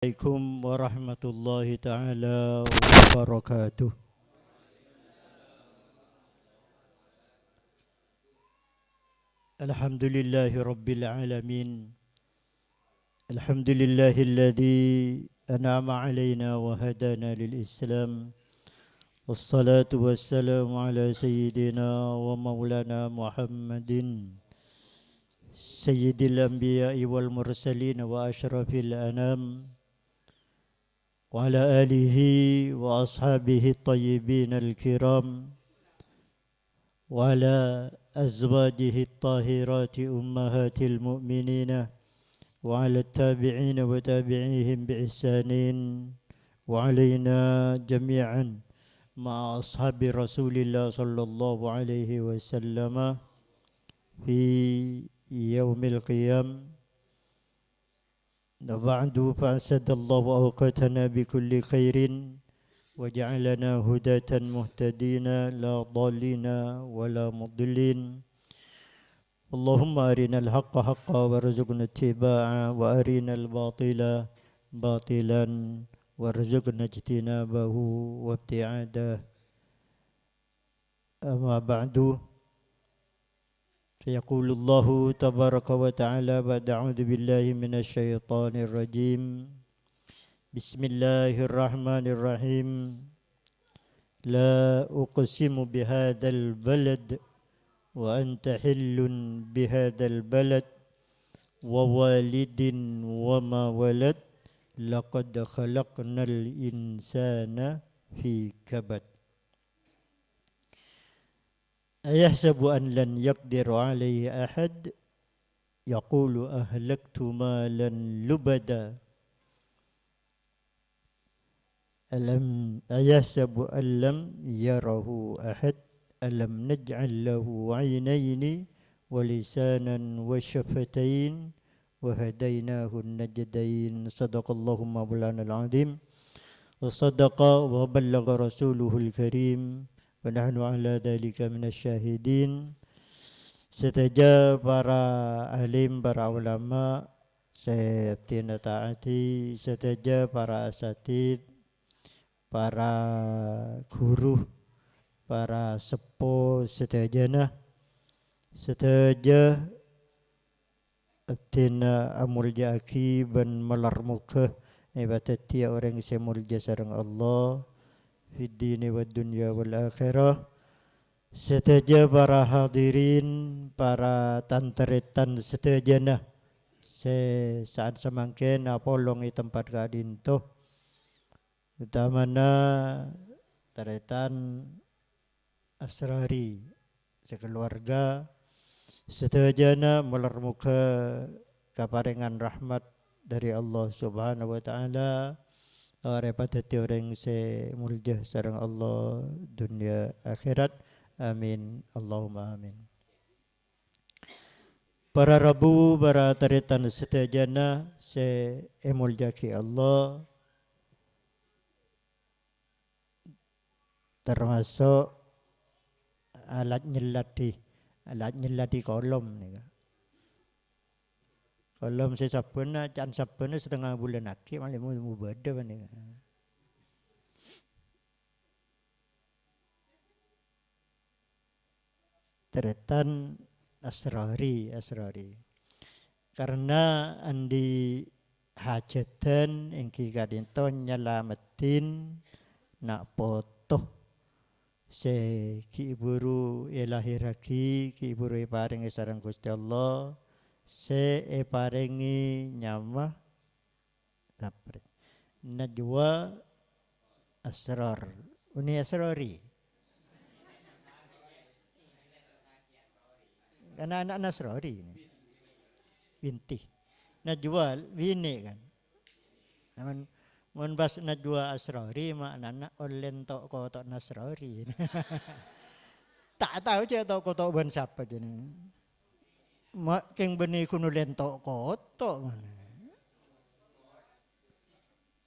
Assalamualaikum warahmatullahi taala wabarakatuh. Alhamdulillahi rabbil alamin. Alhamdulillahilladzi an'ama alaina wa hadana lil Islam. Wassalatu wassalamu ala sayyidina wa maulana Muhammadin sayyidil anbiya'i wal mursalin wa asyrafil anam wa ala alihi wa ashabihi tayyibin al-kiram وعلى أزواجه الطاهرات أمهات المؤمنين وعلى التابعين وتابعيهم بإحسان وعلينا جميعا مع أصحاب رسول الله صلى الله عليه وسلم في يوم القيامة. وبعد فأسد الله أوقاتنا بكل خير وجعلنا هداة مهتدين لا ضالين ولا مضلين. اللهم أرنا الحق حقا وارزقنا اتباعه وأرنا الباطل باطلا وارزقنا اجتنابه وابتعاده. أما بعد فيقول الله تبارك وتعالى بعد أعوذ بالله من الشيطان الرجيم. بسم الله الرحمن الرحيم. لا أقسم بهذا البلد وأنت حل بهذا البلد ووالد وما ولد لقد خلقنا الإنسان في كبد. أيحسب أن لن يقدر عليه أحد يقول أهلكت مالا لبدا ألم أيحسب أن لم يره أحد ألم نجعل له عينين ولسانا وشفتين وهديناه النجدين. صدق الله مولانا العظيم وصدق وبلغ رسوله الكريم ونحن على ذلك من الشاهدين. Seteja para alim, para ulama saya taati, seteja para asatid, para guru, para sepuh setajana, setaja abdina amulja aki ban malar muka ibadati orang semulja sareng Allah fid dini wad dunya wal akhirah. Setaja para hadirin, para tantretan setajana saat semangkin apolong i tempat kadinto utamana taretan asrari sekeluarga setajana melar muka kaparengan rahmat dari Allah Subhanahu wa taala repatati orang se mulja sareng Allah dunia akhirat. Amin Allahumma amin. Para rabu para taretan setajana se emuljaki Allah, termasuk alat nyelati kolom nih. Kolom saya sabena can sabena setengah bulan lagi malah mau beda nih. Teretan asrari karena andi hajatan engki kadinto nyelamatin nak potoh se ki iburu elahiraki ki iburu paringi sareng Gusti Allah se paringi nyama dapre najwa asrar uni asrari anak-anak Nasrani ini binti najwa bini kan mun bas najwa asrari maknana olen tok kotok Nasrani tak tahu je tok kotok ban siapa gini mak keng beni kuno len tok kotok mana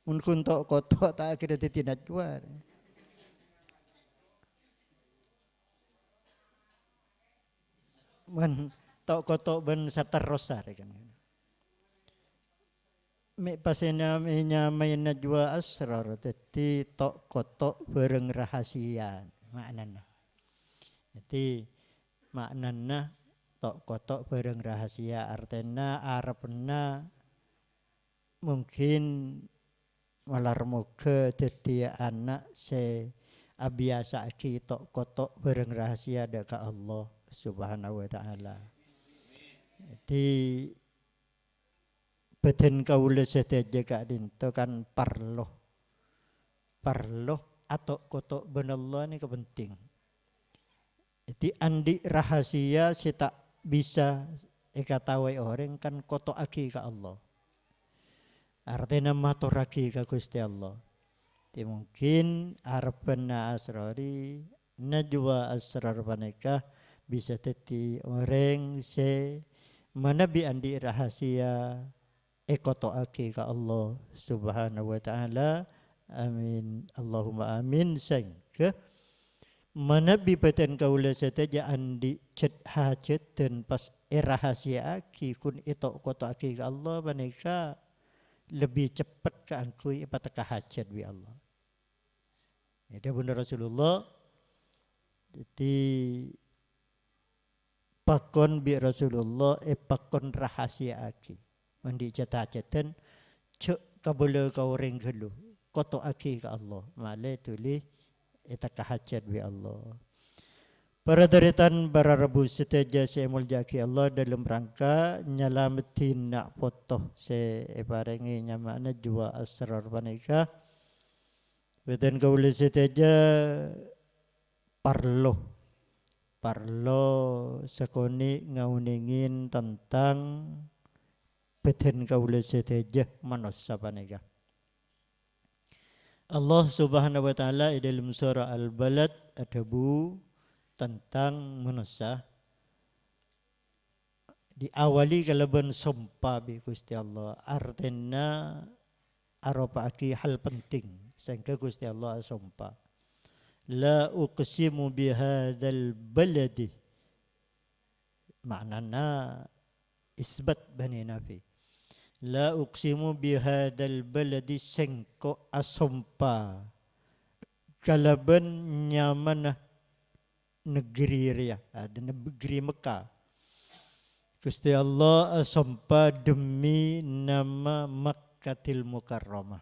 mun kun tok kotok tak kira titi najwa man tok kotok ben satar rosar kan pasena main najwa asrar teti tok kotok bareng rahasia maknana. Jadi maknana tok kotok bareng rahasia artena arepna mungkin malar moga dadi anak se abiasa aki tok kotok bareng rahasia deka Allah Subhanahu wa taala. Jadi badan kaula sedaja kak dinto kan parloh atau kotok benallah ini kepenting. Jadi andi rahasia si tak bisa ikatawai orang kan kotok aki ke Allah. Artinya maturaki ke Gusti Allah. Jadi mungkin arpana asrari najwa asrar panikah bisa jadi orang se manabi andi rahasia ekotoake ka Allah Subhanahu wa taala. Amin. Allahumma amin. Sehingga manabi badan kaula sataja andi cet hajat dan pas rahasia aki kun etok kotoake ka Allah panika lebih cepat ke angkui pataka hajat bi Allah. Itu benar Rasulullah. Jadi pakon bi Rasulullah pakon rahasia aki. Mandi jatah-jatan cek kabula ka orang gelu koto aki ka Allah male tuli eta kahajat bi Allah. Para daritan para rebu seteja saya muljaki Allah dalam rangka nyalamatin nak foto se parengi nyamana jua asrar panika beten kaula seteja parlo sekoni ngauningin tentang beten kaula seteja manusia panika. Allah Subhanahu wa taala dalam surah Al-Balad adabu tentang manusia diawali kalaban sumpah bi Gusti Allah artinya aropaki hal penting sehingga Gusti Allah sumpah la uqsimu bihadzal baladi maknana isbat bani nafi la uqsimu bihadzal baladi sengko asumpa kalaban nyamanah negeri Riyah ada negeri Mekah. Gusti Allah asumpa demi nama Makkatil Mukarramah.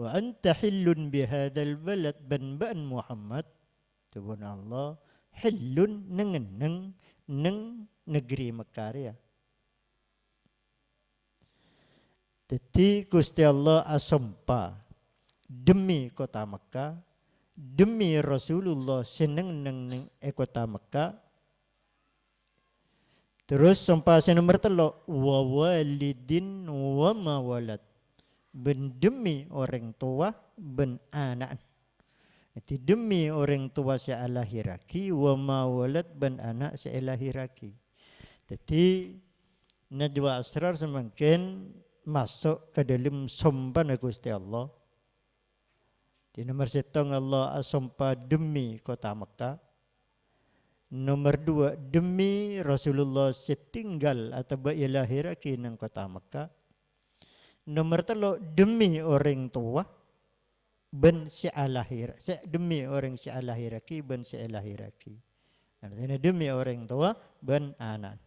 Wa anta hillun bihadzal balad ban Muhammad subhanallah hillun neng negeri Mekah Riyah. Jadi Gusti Allah asumpa demi kota Mekah, demi Rasulullah seneng neng kota Mekah. Terus sumpah nomor 3 wa walidin wa ma walad. Ben demi orang tua ben anak. Jadi demi orang tua si alahiraki wa ma walad ben anak si alahiraki. Jadi najwa asrar semakin masuk ke dalam sumpah Gusti Allah. Di nomor 1 Allah sumpah demi kota Mekah. Nomor 2 demi Rasulullah setinggal atau lahiraki nang kota Mekah. Nomor 3 demi orang tua ben si alahir. Demi orang si alahiraki ben si alahiraki. Artinya demi orang tua ben anak.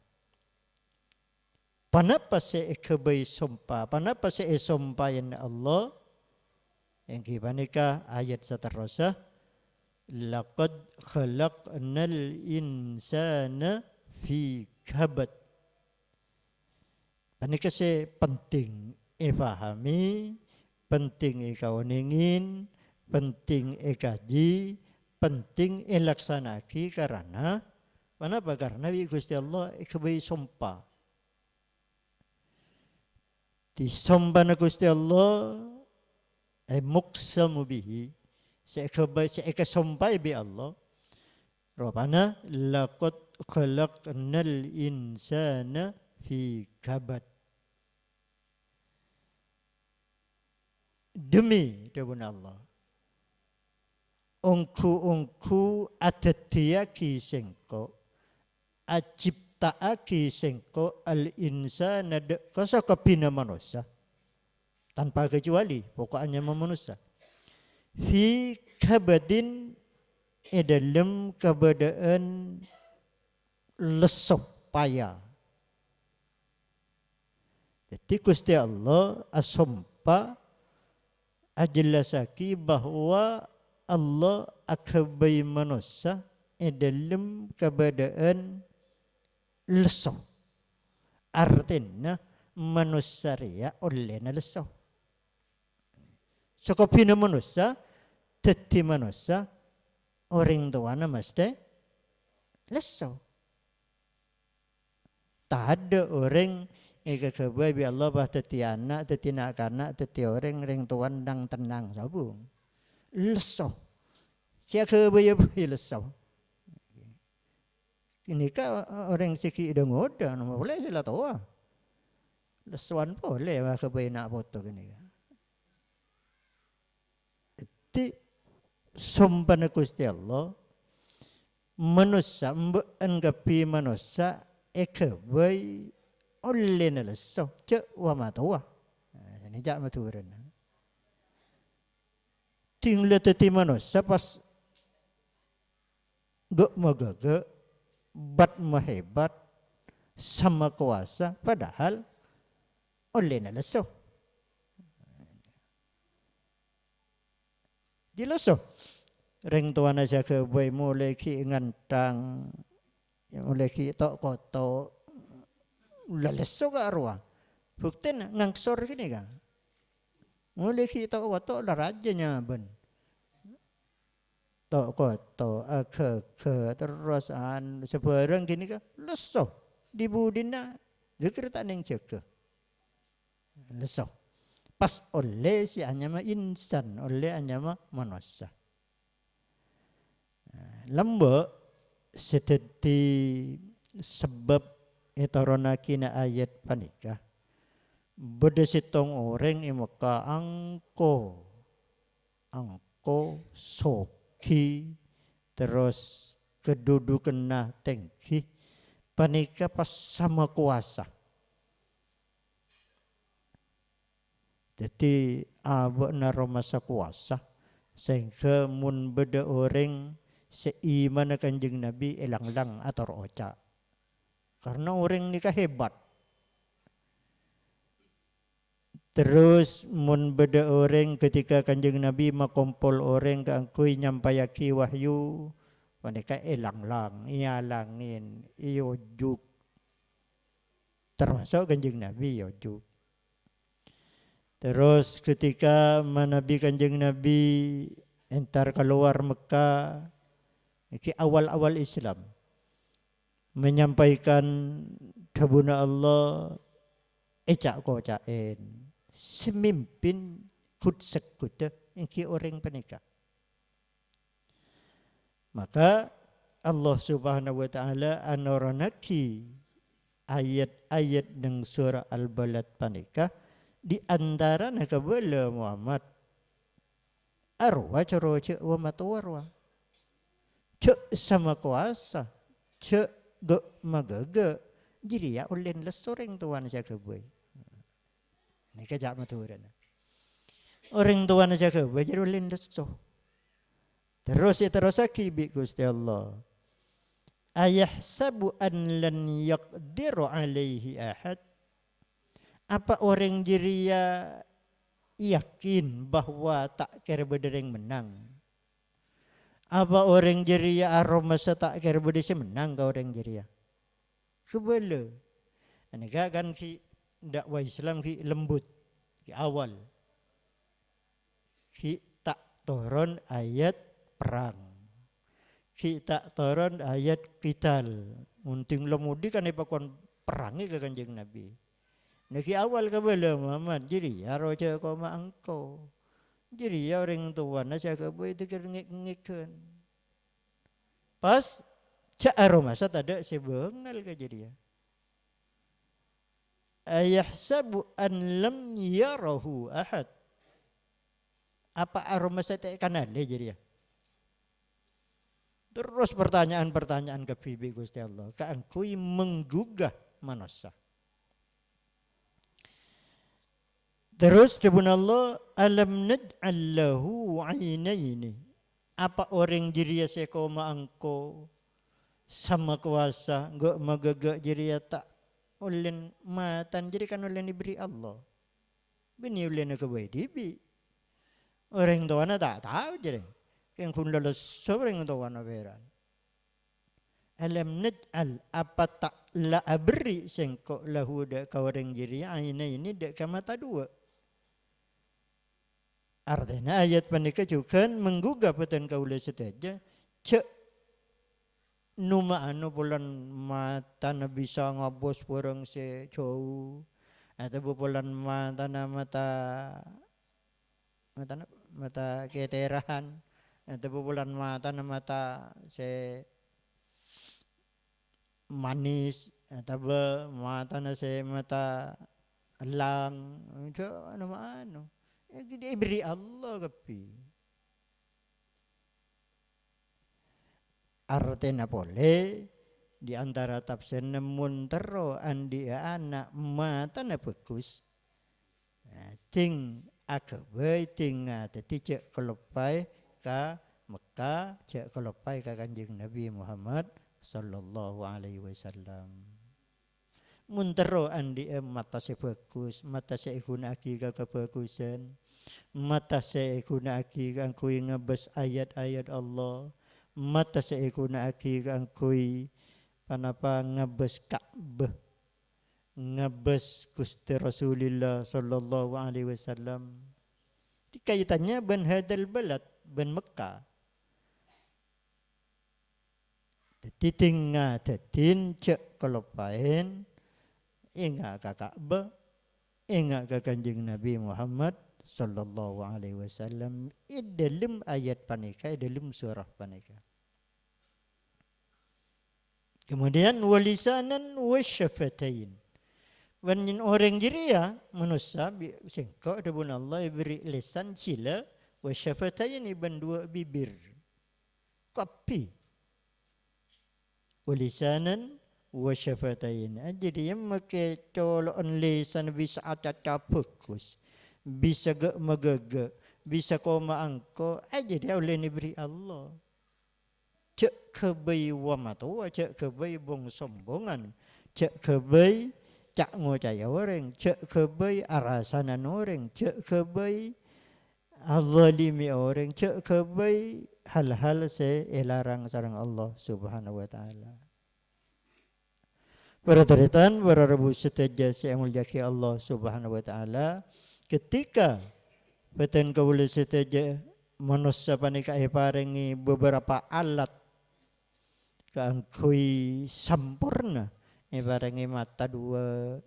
Panapa saya kebai sumpah? Panapa saya sumpah yang Allah? Yang kibanika ayat seterusnya. Laqad khalaqnal insana fi kabad. Panika saya penting ifahami, penting ikawaningin, penting ikaji, penting ilaksanaki karena kenapa? Karena Gusti Allah kebai sumpah. Disumpah Gusti Allah muqsamu bihi seeka sumpah bi Allah Rabbana laqad khalaqnal insana fi kabad demi dawun Allah ungku atatiaki sengko taaki sengko al insana kosa kapina manusia tanpa kecuali pokoknya manusia fi kabadin dalam keadaan lesuh payah. Jadi Gusti Allah asompa ajelasaki bahwa Allah akabai manusia dalam keadaan lesuh. Artinya manusia ria olehna lesuh. Sekopina manusia, teti manusia, orang tuana mesti lesuh. Tak ada orang kekebay bi Allah bah teti anak, teti nak kanak, teti orang tuan dang tenang sabung. Lesuh. Siapa kebay lesuh. Ini kan orang sikit dah muda, boleh sila tahu. Lesuan boleh bah kebay nak foto gini. Jadi sumpah Gusti Allah manusia menganggapi manusia kebay oleh lesuh cak wa matawa. Ini jak maturan. Tinggal teti manusia pas gak magaga bat mahebat sama kuasa padahal oleh lesuh. Di lesuh. Ring tuan aja ke boy mulai ki ngantang mulai ki tok koto lesuh ke arwah. Bukti ngangsor gini kan. Mulai ki tok koto lah rajanya ben. Tok koto ke terus sebarang gini kan lesuh di budina zikir tak neng cek lesuh pas oleh si hanya insan oleh hanya manusia lembek seperti sebab etaronakina ayat panikah bedesitong orang imaka angko soki terus kedudukan nah tengki panika pas sama kuasa. Jadi abak naro masa kuasa sehingga mun beda orang seiman kanjeng Nabi elang-lang atau oca. Karena orang nikah hebat. Terus mun beda orang ketika kanjeng Nabi makumpul orang keangkui nyampayaki wahyu panika elang-lang, ialangin, iyojuk. Termasuk kanjeng Nabi yojuk. Terus ketika Nabi kanjeng Nabi entar keluar Mekah, ini awal-awal Islam menyampaikan dabuna Allah ecak kocain semimpin kudsek kuda ini orang penikah. Maka Allah Subhanahu wa taala anoronaki ayat-ayat ng surah Al-Balad panikah di antara nakabala Muhammad arwah caro cek wa matawarwa cek sama kuasa cek gak magaga jadi ya ulen lesoreng tuan jaga boy ini kejak maturan orang tuan jaga boy jadi ulen leso terus akibi Gusti Allah ayahsabu an lan yaqdiru alaihi ahad. Apa orang jiria yakin bahwa tak kira bedereng menang? Apa orang jiria aromasa tak kira bedereng menang ke orang jiria? Kebala. Ini kan ki dakwah Islam ki lembut ki awal. Ki tak turun ayat perang. Ki tak turun ayat qital. Unting lemudi kan ipakon perangi ke kanjeng Nabi. Naki awal kabala Muhammad jadi ya roja kau ma engkau jadi ya orang tua nasi kaboy tikir ngik-ngikan pas cak aromasa tada sebengal ke jadi ya ayahsabu an lam yarahu ahad apa aromasa tak kenal jadi ya Terus pertanyaan-pertanyaan ke bibi Gusti Allah. Kaangkui menggugah manusia. Terus dibun Allah, alam naj'al lahu 'ainaini. Apa orang jiria seko maangko sama kuasa enggak magagak jiria tak ulen matan jadi kan ulen diberi Allah. Bini ulen ke dibi. Orang tuana tak tahu jadi. Yang kundalos seorang tuana beran. Alam naj'al apa tak la abri sengko lahu dak ka orang jiria ini dak ka mata dua. Artinya ayat panika juga menggugah peten kaula seteja cek numa anu bulan mata na bisa ngabos porang se jauh atau bulan mata na mata keterahan atau bulan mata na mata se manis atau mata na se mata lang itu anu jadi beri Allah kapi. Artinya boleh di antara tafsir namun tero andi anak mata na bagus. Ting akabai ting tadi cek kelopai ka Mekah cek kelopai ka Kanjeng Nabi Muhammad sallallahu alaihi wasallam. Muntero andi mata se bagus, mata se guna aki ka kebagusan, mata se guna aki kang kui ngebes ayat-ayat Allah, mata se guna aki kang kui panapa ngebes Ka'bah, ngebes Gusti Rasulullah sallallahu alaihi wasallam. Kaitannya ban hadal balad, ban Mekah. Titinga tatin cek kelopain ingat ke Ka'bah, ingat ke Kanjeng Nabi Muhammad sallallahu alaihi wasallam dalam ayat panika, dalam surah panika. Kemudian walisanan wasyafatain. Wanyin orang jiria manusia sengkau debun Allah beri lisan cila wasyafatain iban dua bibir. Kapi. Walisanan wasyafatain. Jadi yang make colon lisan bisa acaca bagus, bisa gak magaga, bisa koma angko. Jadi oleh diberi Allah. Cek kebai wamatua, cek kebai bong sombongan, cek kebai cak ngocaya orang, cek kebai arasanan orang, cek kebai azalimi orang, cek kebai hal-hal se elarang sarang Allah Subhanahu wa taala. Para taritan, para rebu seteja yang mulyaki Allah Subhanahu wa taala, ketika peten kaula seteja manusia panika paringi beberapa alat kangkui sampurna, paringi mata dua,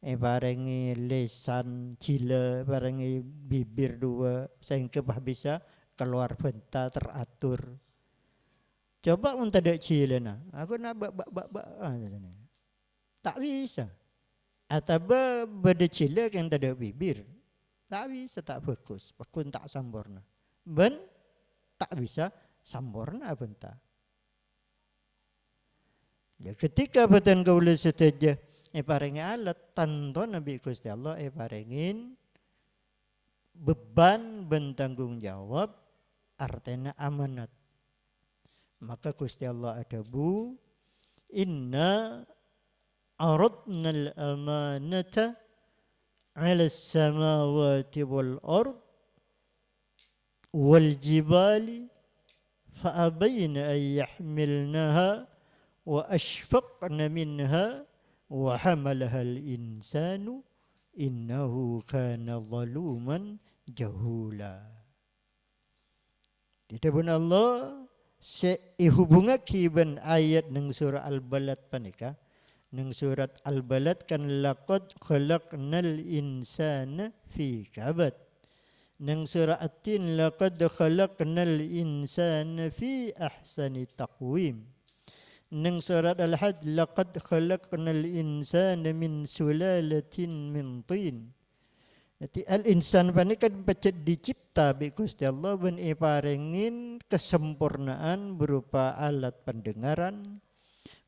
paringi lisan cila, paringi bibir dua, sehingga bisa keluar benta teratur. Coba mun tak cila na, aku nak tak bisa. Atau beda cila yang tak ada bibir, tak bisa, tak bagus, pakun tak sempurna. Ben tak bisa sempurna benta. Ketika beten kaula seteja paringi alat tanto Nabi Gusti Allah paringin beban bentanggung jawab artinya amanat. Maka Gusti Allah adabu inna aradna al-amanata 'ala as-samawati wal ard wal jibali fa abayna an yahmilnaha wa ashfaqna minha wa hamalaha al-insanu innahu kana zaluman jahula. Tidak pun Allah seihubunga kiban ayat nang surah Al-Balad panika, nang surat Al-Balad kan laqad khalaqnal insana fi kabad. Nang surah At-Tin laqad khalaqnal insana fi ahsani taqwim. Nang surat Al-Hajj laqad khalaqnal insana min sulalatin min tin. Jadi al-insan pani kan pecet dicipta bi Gusti Allah ben iparengin kesempurnaan berupa alat pendengaran,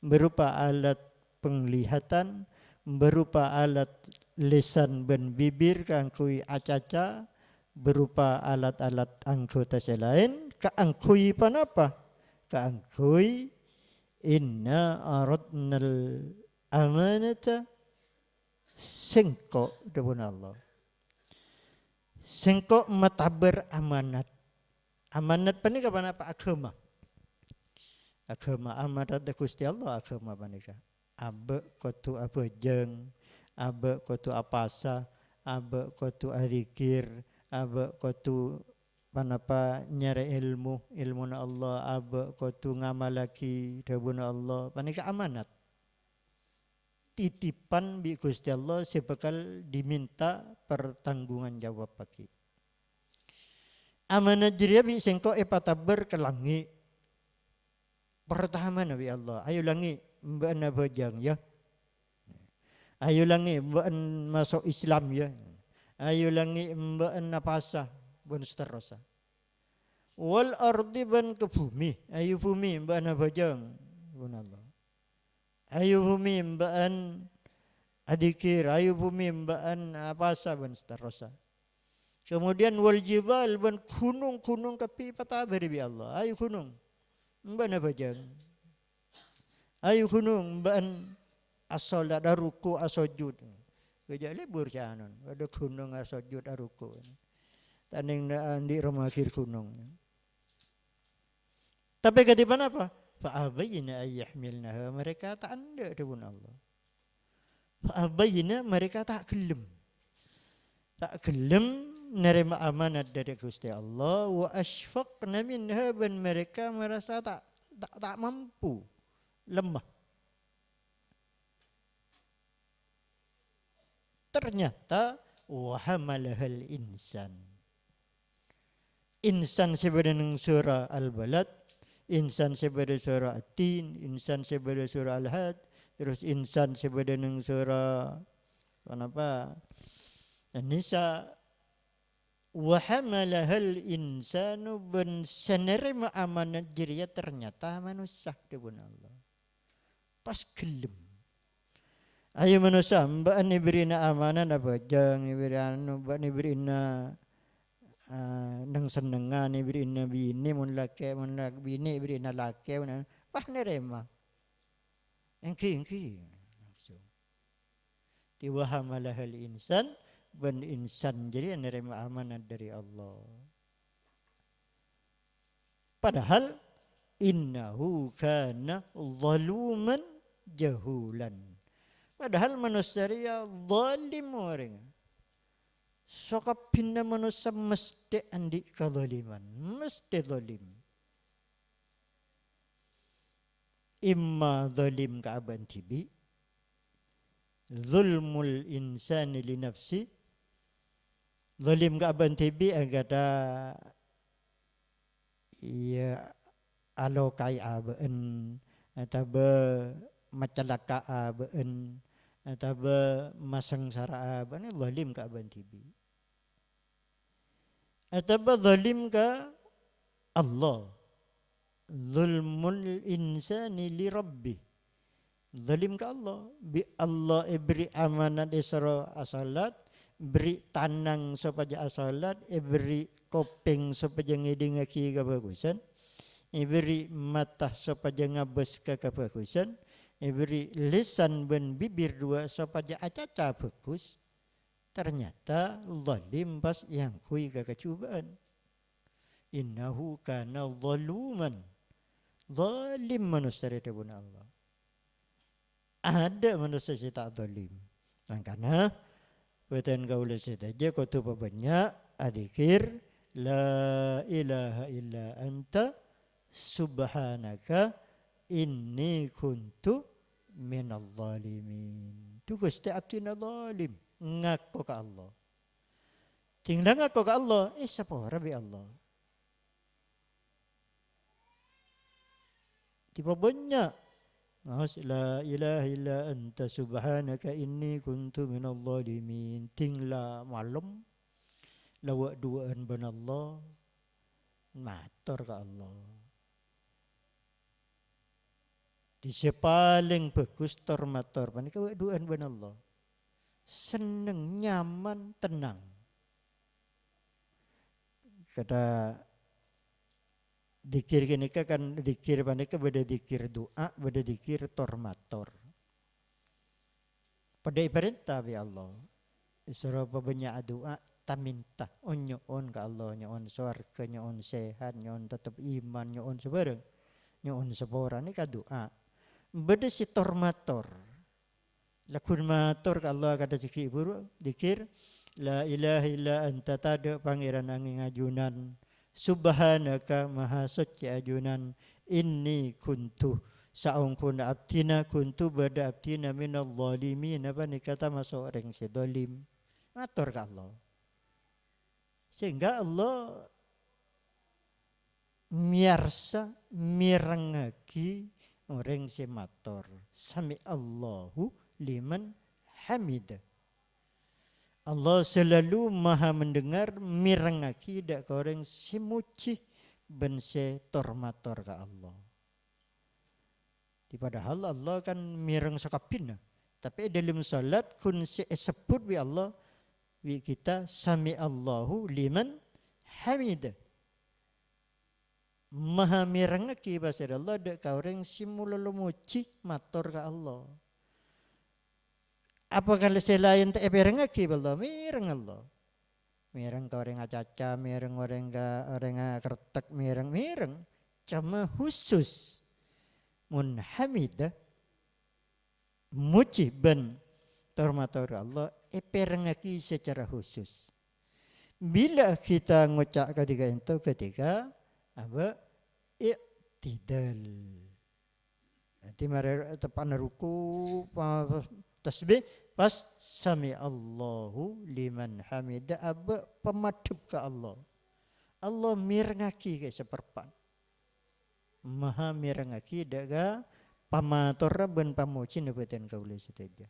berupa alat penglihatan, berupa alat lisan ben bibir kangkui acaca, berupa alat-alat anggota selain kaangkui panapa? Kaangkui inna aradnal amanata sengko debun Allah. Sengko mataber amanat. Amanat panika apa agama. Agama amanat da Gusti Allah agama panika. Abe kotu abejeng, abe kotu apasa, abe kotu arikir, abe kotu panapa nyari ilmu na Allah, abe kotu ngamalaki debuna Allah panika amanat. Titipan bi Gusti Allah sebekal diminta pertanggungan jawab pagi. Amanat jiria bi sengko epataber ke langi. Pertama Nabi Allah, ayo langi mbak bajang ya. Ayo langi mbak masuk Islam ya. Ayo langi mbak napasa bun seterusnya. Wal ardi ban ke bumi, ayo bumi mbak bajang bun Allah. Ayo bumi mbaan adikir, ayo bumi mbaan apasa ban seterusnya. Kemudian wal jibal ban gunung-gunung kapi patabar bi Allah. Ayo gunung mbaan bajang. Ayo gunung mbaan as-salat ruku as-sujud. Gejak libur canon, ada gunung as-sujud ruku. Taning di rumah akhir gunung. Tapi ketipan apa? Fa'abayna ayyahmilnaha, mereka tak anda debun Allah. Fa'abayna, mereka tak gelem. Tak gelem nerima amanat dari Gusti Allah. Wa asfaqna minha, dan mereka merasa tak mampu, lemah. Ternyata wahamalahal insan. Insan sebenarnya surah Al-Balad, insan sebagai surah At-Tin, insan sebagai surah Al-Had, terus insan sebagai surah apa? An-Nisa. Wa hamalahal insanu, ben senerima amanat jiria ternyata manusia debun Allah. Pas gelem. Ayo manusia mbak ni berina amanat apa jang mbak ni berina nang senengan ni berina bini mun laki bini berina laki pas nerema engki langsung tiwahamalahal insan, ben insan jadi nerema amanat dari Allah. Padahal innahu kana zaluman jahulan. Padahal manusia dia zalim orang. Sokap pindah manusia mesti andi kezaliman, mesti zalim. Imma zalim ka aban tibi, zulmul insani li nafsi. Zalim ka aban tibi agada ya alokai aban atau macalaka aban atau masang sara aban zalim ka aban tibi. Atau zalim ka Allah. Zulmul insani li rabbi. Zalim ka Allah. Bi Allah beri amanat isra asalat, beri tanang supaya asalat, beri kopeng supaya ngedingaki kebagusan, beri mata supaya ngabes ke kebagusan, beri lisan ben bibir dua supaya acaca bagus. Ternyata zalim pas yang kui kekecubaan. Innahu kana zaluman. Zalim manusia itu pun Allah. Ada manusia yang tak zalim. Karena beten kaula saja kutu banyak adzikir la ilaha illa anta subhanaka inni kuntu minal zalimin. Tu Gusti abdina zalim. Ngaku ke Allah. Tinggal ngaku ke Allah, siapa Rabbi Allah. Tiba banyak Mas la ilaha illa anta subhanaka inni kuntu minadh dhalimin. Tingla malam lawak duaan ban Allah matur ka Allah. Di paling bagus tor matur panika wak duaan ban Allah. Seneng, nyaman, tenang. Kata dikir kini kan dikir panika beda dikir doa, beda dikir tor matur. Pada perintah bi Allah. Isra banyak doa taminta nyoon ka Allah, nyoon swarga, nyoon sehat, nyoon tetap iman, nyoon sebarang, nyoon sepora ni ka doa. Beda si tor matur. Lakun matur ka Allah kata ciki buru dikir la ilaha illa anta tada pangeran angin ajunan subhanaka maha suci ajunan inni kuntu saung kuna abtina kuntu bada abtina minal zalimin apa ni kata masuk orang si zalim matur ka Allah sehingga Allah miarsa mirengaki orang si matur sami Allahu liman hamid. Allah selalu maha mendengar mirengaki dak orang simuci ben se tormator ka Allah. Di padahal Allah kan mireng sakapina. Tapi dalam salat kun se sebut bi Allah wi kita sami Allahu liman hamid. Maha mirengaki bahasa Allah dak ka orang simulolo muci mator ka Allah. Apa kalau selain tak berengaki Allah, mireng Allah. Mireng ka orang acaca, mireng orang kertek, mireng. Cuma khusus munhamidah muji ben termator Allah, berengaki secara khusus. Bila kita ngucap ketika apa iktidal. Nanti mari tepan ruku tasbih pas sami Allahu liman hamida aba pemadhep ke Allah. Allah mirengaki ke seperpan. Maha mirengaki daga pamator ben pamuji nebeten kaula sedaja.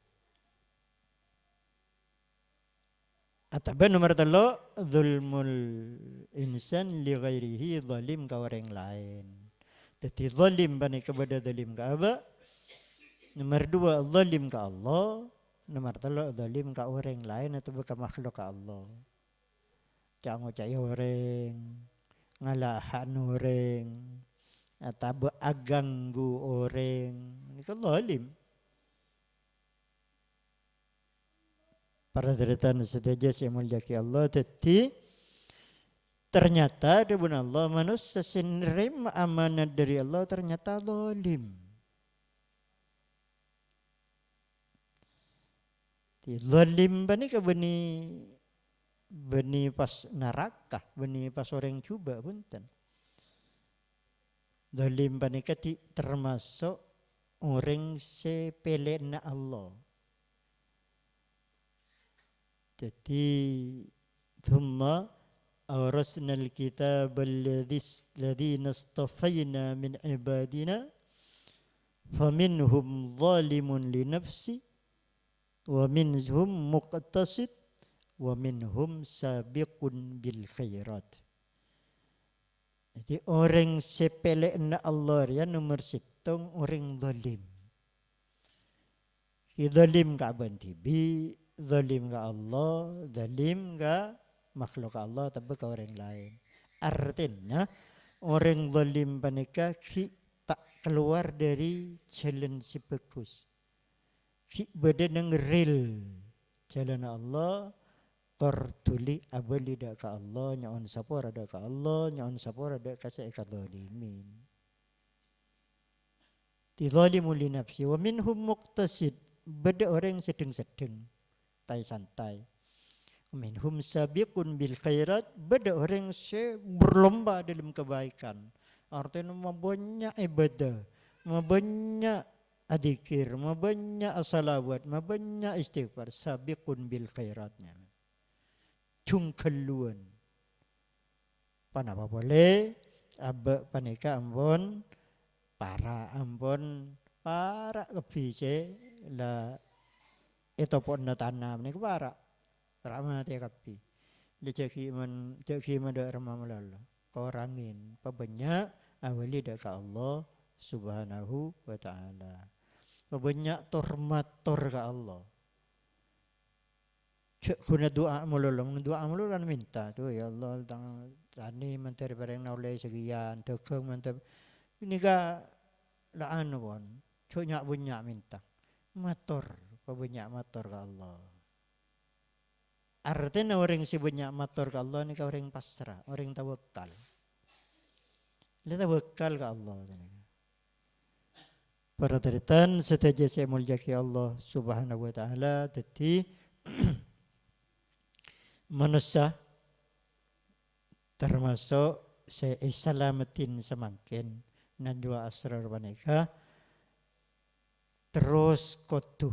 Ataba nomor 3 zulmul insan li ghairihi zalim ka orang lain. Jadi zalim bani kepada zalim ka aba. Nomor 2 zalim ke Allah. Nomor 3 zalim ke orang lain atau ke makhluk ke Allah. Jangan ngucai orang, ngalahan orang, atau aganggu orang. Ini kan zalim. Para deratan sedaja saya mulyaki Allah. Jadi ternyata dengan Allah manusia menerima amanat dari Allah ternyata zalim. Zalim bani ke bani pas neraka, bani pas orang cuba punten. Zalim bani ke termasuk orang sepelena Allah. Jadi thumma awrasnal kitab alladhina istafayna min ibadina faminhum zalimun li nafsi wa minhum muqtasid wa minhum sabiqun bil khairat. Jadi orang sepelekna Allah ya nomor 1 orang zalim. Zalim ka bantibi, zalim ka Allah, zalim ka makhluk Allah tapi ka orang lain. Artinya orang zalim panika tak keluar dari jalan si bagus. Beda dengan real jalan Allah tertuli abali dak ka Allah nyaon sapor ada ka Allah nyaon sapor ada ka sa zalimin ti zalimu li nafsi wa minhum muqtasid beda orang sedeng-sedeng tai santai minhum sabiqun bil khairat beda orang berlomba dalam kebaikan artinya banyak ibadah banyak adikir, banyak salawat, banyak istighfar, sabiqun bil khairatnya. Cungkeluan. Panapa boleh, abak panika ampun, para ampun, para kebise la itu pun tanam ni para ramah tiap kapi ceki man dak ramah melala korangin pabanyak awali dak ka Allah subhanahu wa ta'ala pabanyak tormator ka Allah guna doa melolong kan minta tu ya Allah tani menteri bareng naulai sekian tekeng mantap ini ka laan pun banyak banyak minta mator pabanyak mator ka Allah artinya orang si banyak mator ka Allah ni ka orang pasrah orang tawakal dia tawakal ka Allah para taritan setaja saya mulyaki Allah subhanahu wa ta'ala tadi manusia termasuk saya islamatin semakin najwa asrar waneka terus kotu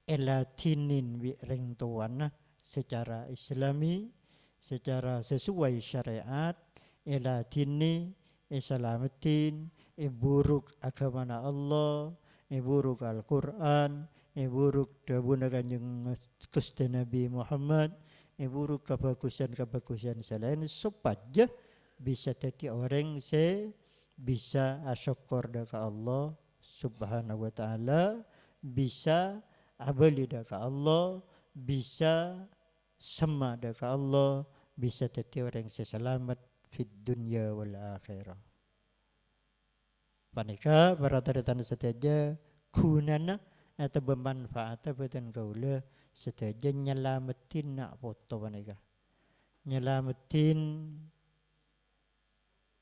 elatinin bi ring tuana secara islami secara sesuai syariat elatini islamatin iburuk agama Allah iburuk Al-Quran iburuk dabuna kanjeng Gusti Nabi Muhammad iburuk kebagusan selain supaya bisa jadi orang bisa asyukur daka Allah subhanahu wa ta'ala bisa abali daka Allah bisa sama daka Allah bisa jadi orang selamat di dunia wal akhirah panika para taritan setaja gunana atau bermanfaat betul kaula setaja nyelamatin nak foto panika nyelamatin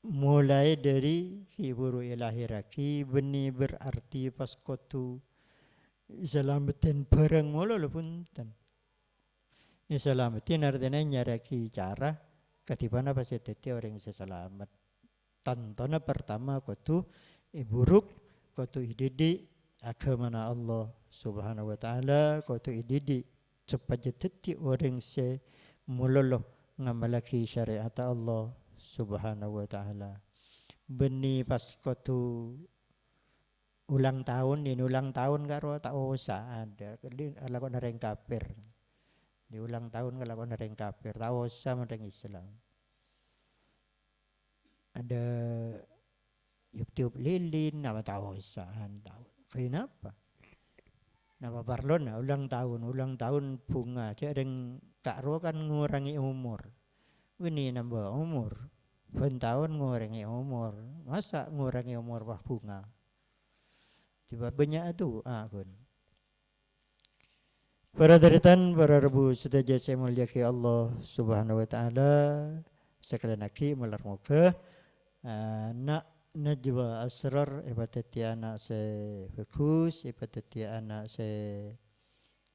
mulai dari hiburu ilahi raki benih berarti pas kotu selamatin barang mula pun tan selamatin artinya nyaraki cara katibana pas tete orang selamat tantona pertama kotu buruk kotu ididi agama Allah subhanahu wa ta'ala kotu ididi supaya tete orang muloloh ngamalaki syariat Allah subhanahu wa ta'ala benih pas kotu ulang tahun karo tak usah ada lakon orang kafir di ulang tahun kalau orang kafir tak usah orang Islam ada YouTube lilin nama tak usah tahu kenapa nama parlon ulang tahun bunga kadang kak ro kan ngurangi umur ini nambah umur tahun ngurangi umur masa ngurangi umur wah bunga tiba banyak itu kun para daritan para rebu setaja saya mulyaki Allah subhanahu wa ta'ala sekalian lagi melar muka nak najwa asrar ibatati anak se bagus ibatati anak se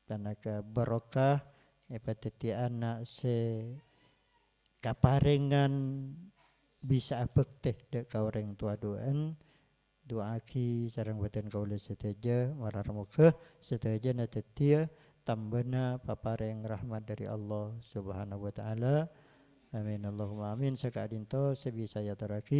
tanaka barokah ibatati anak se kaparengan bisa bekte dek ka orang tua doan doaki sareng boten kaula seteja marar muka seteja natetia tambana papareng rahmat dari Allah subhanahu wa ta'ala amin Allahumma amin sakadinto sebisa ya taraki